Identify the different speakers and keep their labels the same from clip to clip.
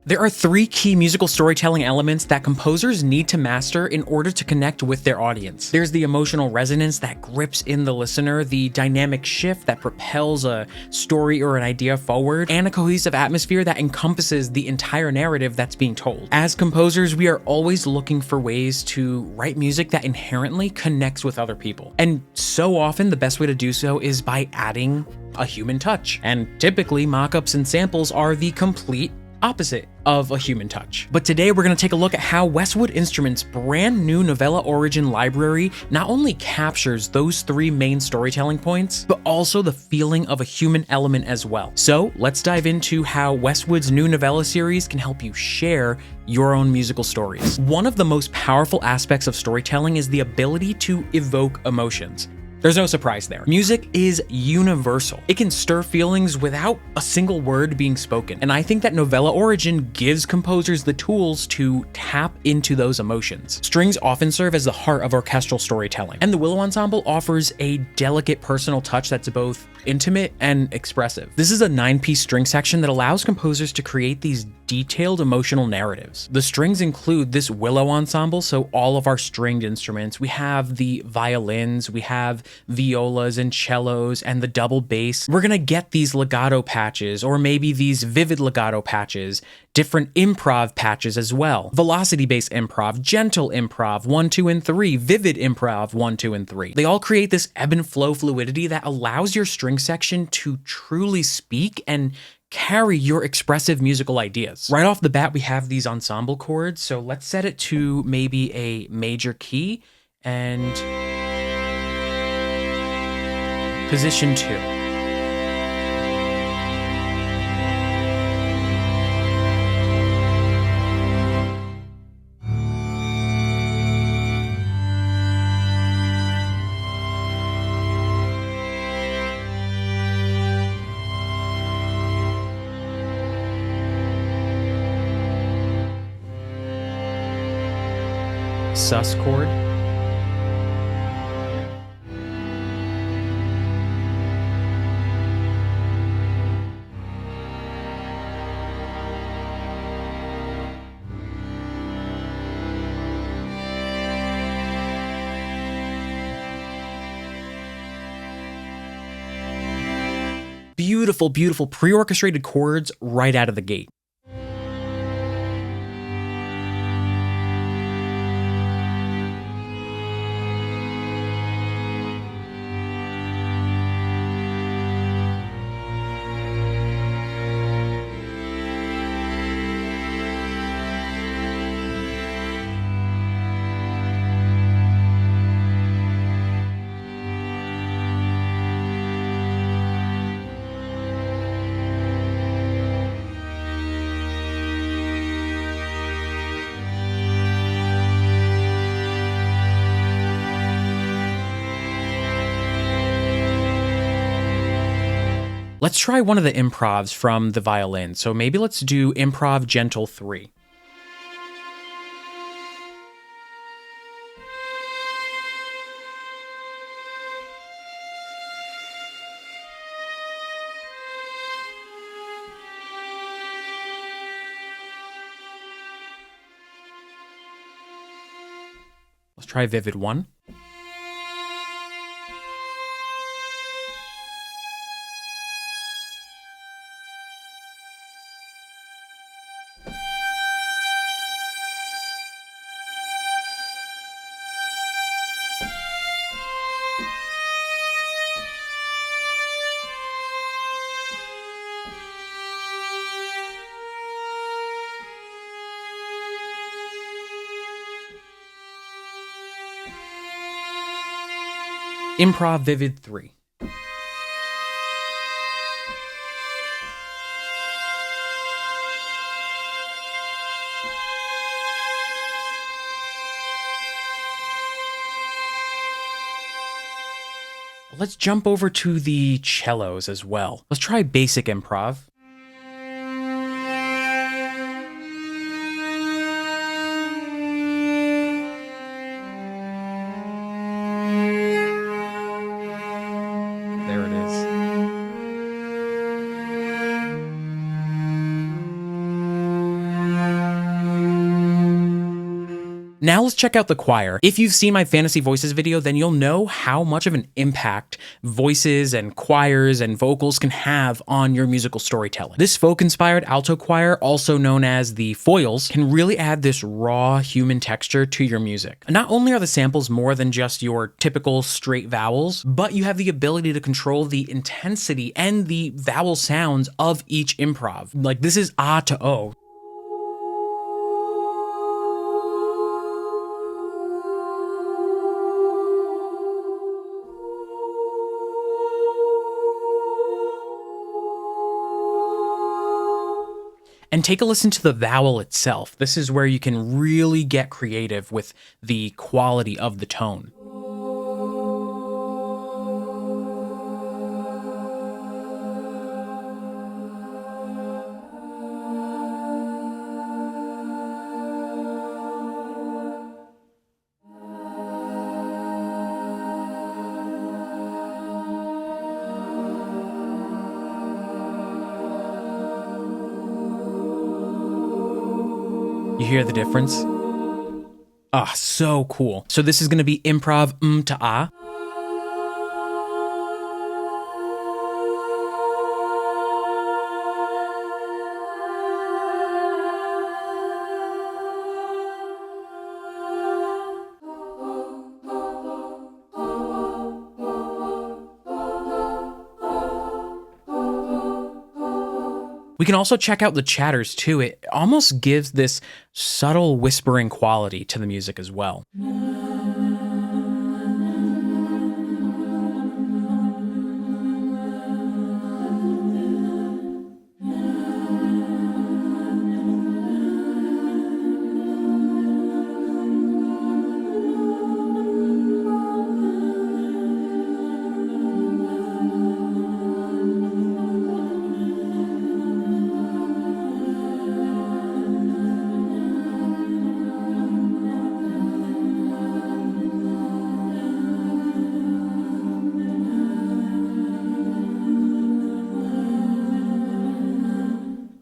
Speaker 1: There are three key musical storytelling elements that composers need to master in order to connect with their audience. There's the emotional resonance that grips in the listener, the dynamic shift that propels a story or an idea forward, and a cohesive atmosphere that encompasses the entire narrative that's being told. As composers, we are always looking for ways to write music that inherently connects with other people. And so often, the best way to do so is by adding a human touch. And typically, mock-ups and samples are the complete opposite of a human touch. But today we're going to take a look at how Westwood Instruments' brand new Novella Origin library not only captures those three main storytelling points, but also the feeling of a human element as well. So let's dive into how Westwood's new Novella series can help you share your own musical stories. One of the most powerful aspects of storytelling is the ability to evoke emotions. There's no surprise there. Music is universal. It can stir feelings without a single word being spoken. And I think that Novella Origin gives composers the tools to tap into those emotions. Strings often serve as the heart of orchestral storytelling, and the Willow Ensemble offers a delicate personal touch that's both intimate and expressive. This is a 9-piece string section that allows composers to create these detailed emotional narratives. The strings include this Willow Ensemble, so all of our stringed instruments. We have the violins, we have violas and cellos, and the double bass. We're gonna get these legato patches, or maybe these vivid legato patches, different improv patches as well. Velocity-based improv, gentle improv, 1, 2, and 3, vivid improv, 1, 2, and 3. They all create this ebb and flow fluidity that allows your string section to truly speak and carry your expressive musical ideas. Right off the bat, we have these ensemble chords, so let's set it to maybe a major key and position 2. Sus chord. Beautiful, beautiful pre-orchestrated chords right out of the gate. Let's try one of the improvs from the violin. So maybe let's do improv gentle 3. Let's try vivid 1. Improv vivid 3. Let's jump over to the cellos as well. Let's try basic improv. There it is. Now let's check out the choir. If you've seen my Fantasy Voices video, then you'll know how much of an impact voices and choirs and vocals can have on your musical storytelling. This folk-inspired alto choir, also known as the foils, can really add this raw human texture to your music. Not only are the samples more than just your typical straight vowels, but you have the ability to control the intensity and the vowel sounds of each improv. Like, this is ah to o. And take a listen to the vowel itself. This is where you can really get creative with the quality of the tone. You hear the difference? Ah, so cool. So this is going to be improv to ah. We can also check out the chatters too. It almost gives this subtle whispering quality to the music as well.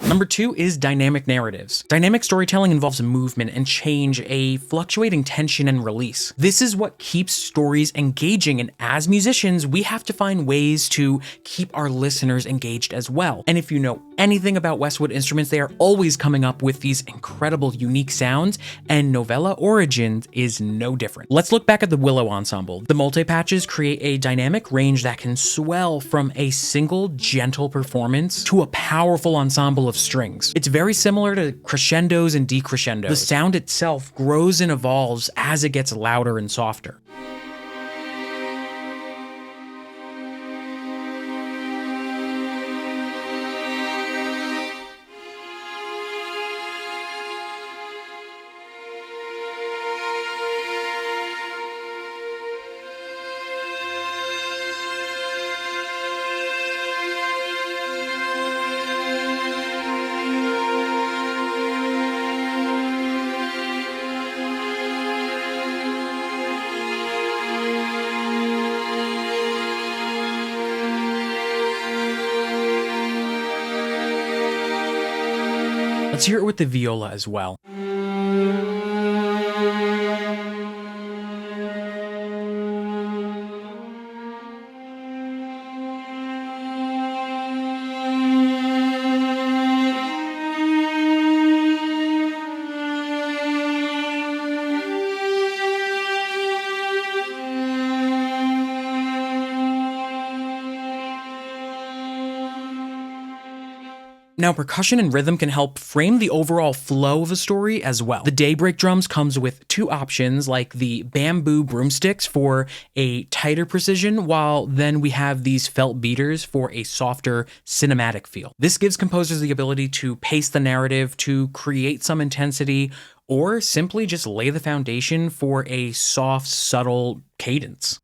Speaker 1: Number 2 is dynamic narratives. Dynamic storytelling involves movement and change, a fluctuating tension and release. This is what keeps stories engaging, and as musicians, we have to find ways to keep our listeners engaged as well. And if you know anything about Westwood Instruments, they are always coming up with these incredible, unique sounds, and Novella Origin is no different. Let's look back at the Willow Ensemble. The multi-patches create a dynamic range that can swell from a single, gentle performance to a powerful ensemble of strings. It's very similar to crescendos and decrescendos. The sound itself grows and evolves as it gets louder and softer. Let's hear it with the viola as well. Now, percussion and rhythm can help frame the overall flow of a story as well. The daybreak drums comes with two options, like the bamboo broomsticks for a tighter precision, while then we have these felt beaters for a softer cinematic feel. This gives composers the ability to pace the narrative, to create some intensity, or simply just lay the foundation for a soft, subtle cadence.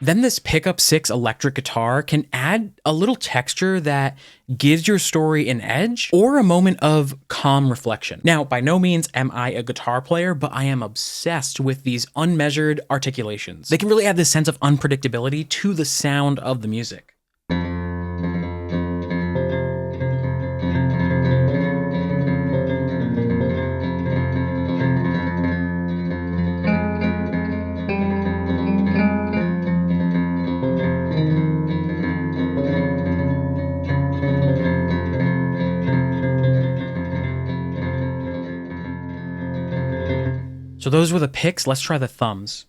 Speaker 1: Then this pickup 6 electric guitar can add a little texture that gives your story an edge or a moment of calm reflection. Now, by no means am I a guitar player, but I am obsessed with these unmeasured articulations. They can really add this sense of unpredictability to the sound of the music. So those were the picks. Let's try the thumbs.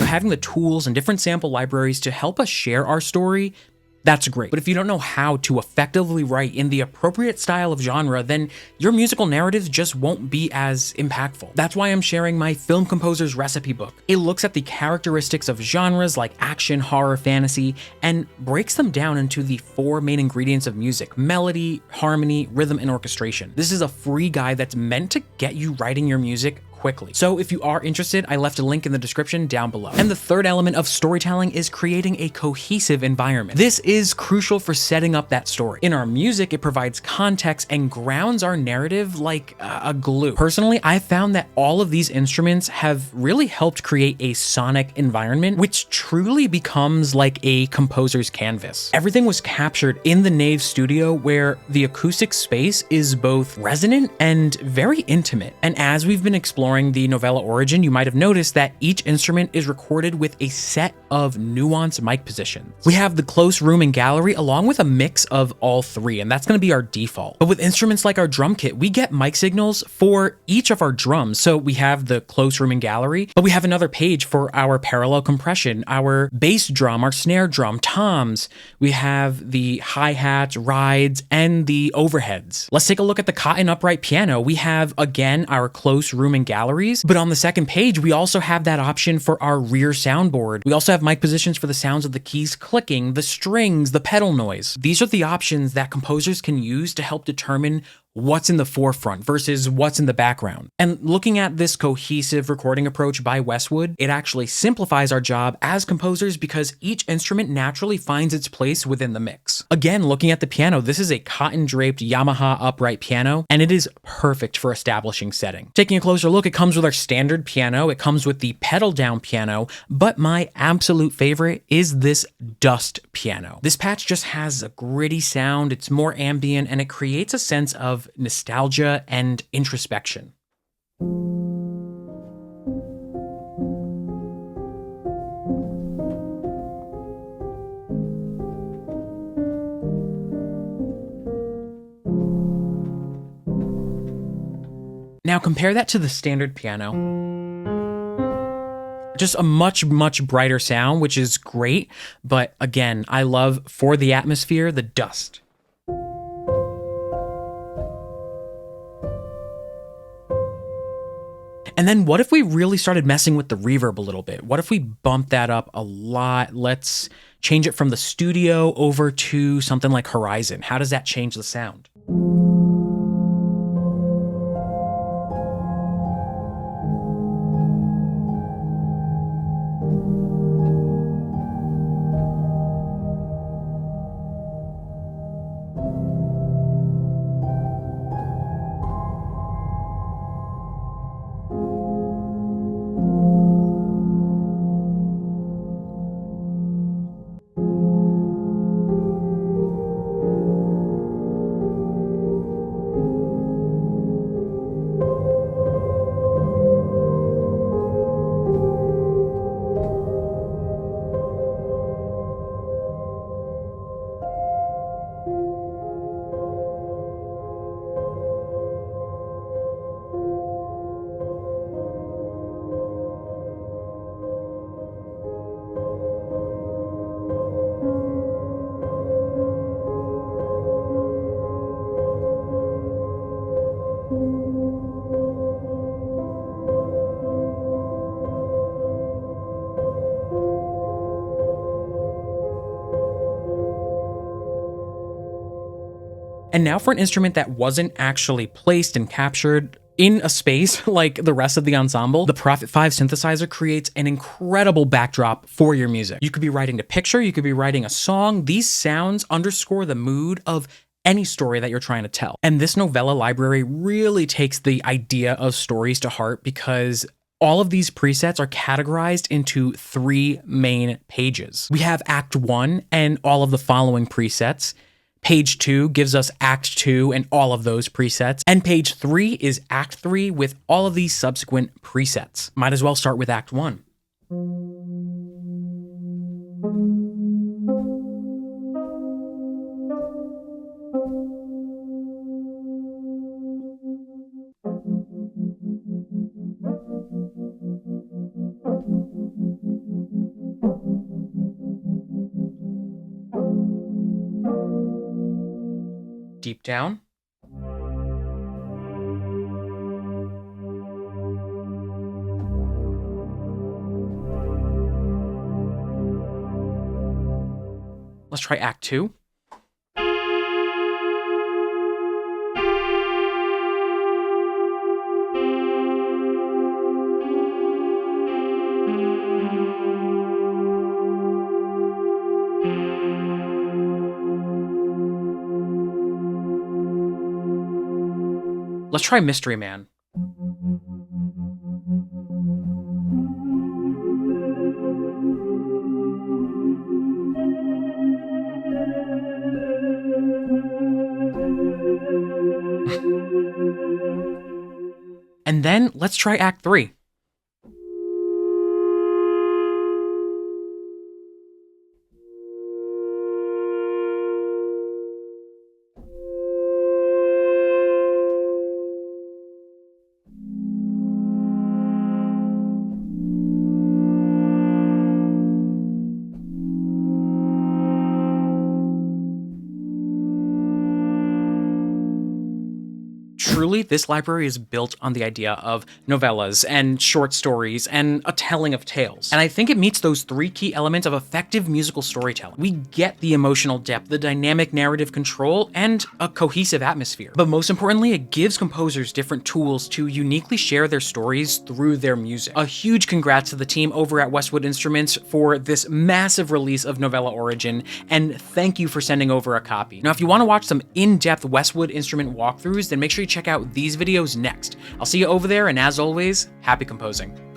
Speaker 1: Having the tools and different sample libraries to help us share our story, that's great. But if you don't know how to effectively write in the appropriate style of genre, then your musical narratives just won't be as impactful. That's why I'm sharing my Film Composer's Recipe Book. It looks at the characteristics of genres like action, horror, fantasy, and breaks them down into the 4 main ingredients of music: melody, harmony, rhythm, and orchestration. This is a free guide that's meant to get you writing your music quickly. So if you are interested, I left a link in the description down below. And the third element of storytelling is creating a cohesive environment. This is crucial for setting up that story. In our music, it provides context and grounds our narrative like a glue. Personally, I found that all of these instruments have really helped create a sonic environment, which truly becomes like a composer's canvas. Everything was captured in the Nave studio, where the acoustic space is both resonant and very intimate. And as we've been exploring the Novella Origin, you might have noticed that each instrument is recorded with a set of nuanced mic positions. We have the close room and gallery along with a mix of all 3, and that's going to be our default. But with instruments like our drum kit, we get mic signals for each of our drums. So we have the close room and gallery, but we have another page for our parallel compression, our bass drum, our snare drum, toms. We have the hi-hats, rides, and the overheads. Let's take a look at the cotton upright piano. We have, again, our close room and galleries, but on the second page, we also have that option for our rear soundboard. We also have mic positions for the sounds of the keys clicking, the strings, the pedal noise. These are the options that composers can use to help determine what's in the forefront versus what's in the background. And looking at this cohesive recording approach by Westwood, it actually simplifies our job as composers because each instrument naturally finds its place within the mix. Again, looking at the piano, this is a cotton draped Yamaha upright piano, and it is perfect for establishing setting. Taking a closer look, it comes with our standard piano, it comes with the pedal down piano, but my absolute favorite is this dust piano. This patch just has a gritty sound, it's more ambient, and it creates a sense of nostalgia and introspection. Now compare that to the standard piano. Just a much brighter sound, which is great, but again, I love, for the atmosphere, the dust. And then what if we really started messing with the reverb a little bit? What if we bump that up a lot? Let's change it from the studio over to something like Horizon. How does that change the sound? And now for an instrument that wasn't actually placed and captured in a space like the rest of the ensemble, the Prophet 5 synthesizer creates an incredible backdrop for your music. You could be writing a picture, you could be writing a song. These sounds underscore the mood of any story that you're trying to tell. And this Novella library really takes the idea of stories to heart because all of these presets are categorized into 3 main pages. We have Act 1 and all of the following presets. Page 2 gives us Act 2 and all of those presets. And page 3 is Act 3 with all of these subsequent presets. Might as well start with Act 1. Deep down. Let's try Act 2. Let's try Mystery Man. And then let's try Act 3. Truly, this library is built on the idea of novellas and short stories and a telling of tales. And I think it meets those 3 key elements of effective musical storytelling. We get the emotional depth, the dynamic narrative control, and a cohesive atmosphere. But most importantly, it gives composers different tools to uniquely share their stories through their music. A huge congrats to the team over at Westwood Instruments for this massive release of Novella Origin, and thank you for sending over a copy. Now, if you want to watch some in-depth Westwood instrument walkthroughs, then make sure you check out these videos next. I'll see you over there, and as always, happy composing.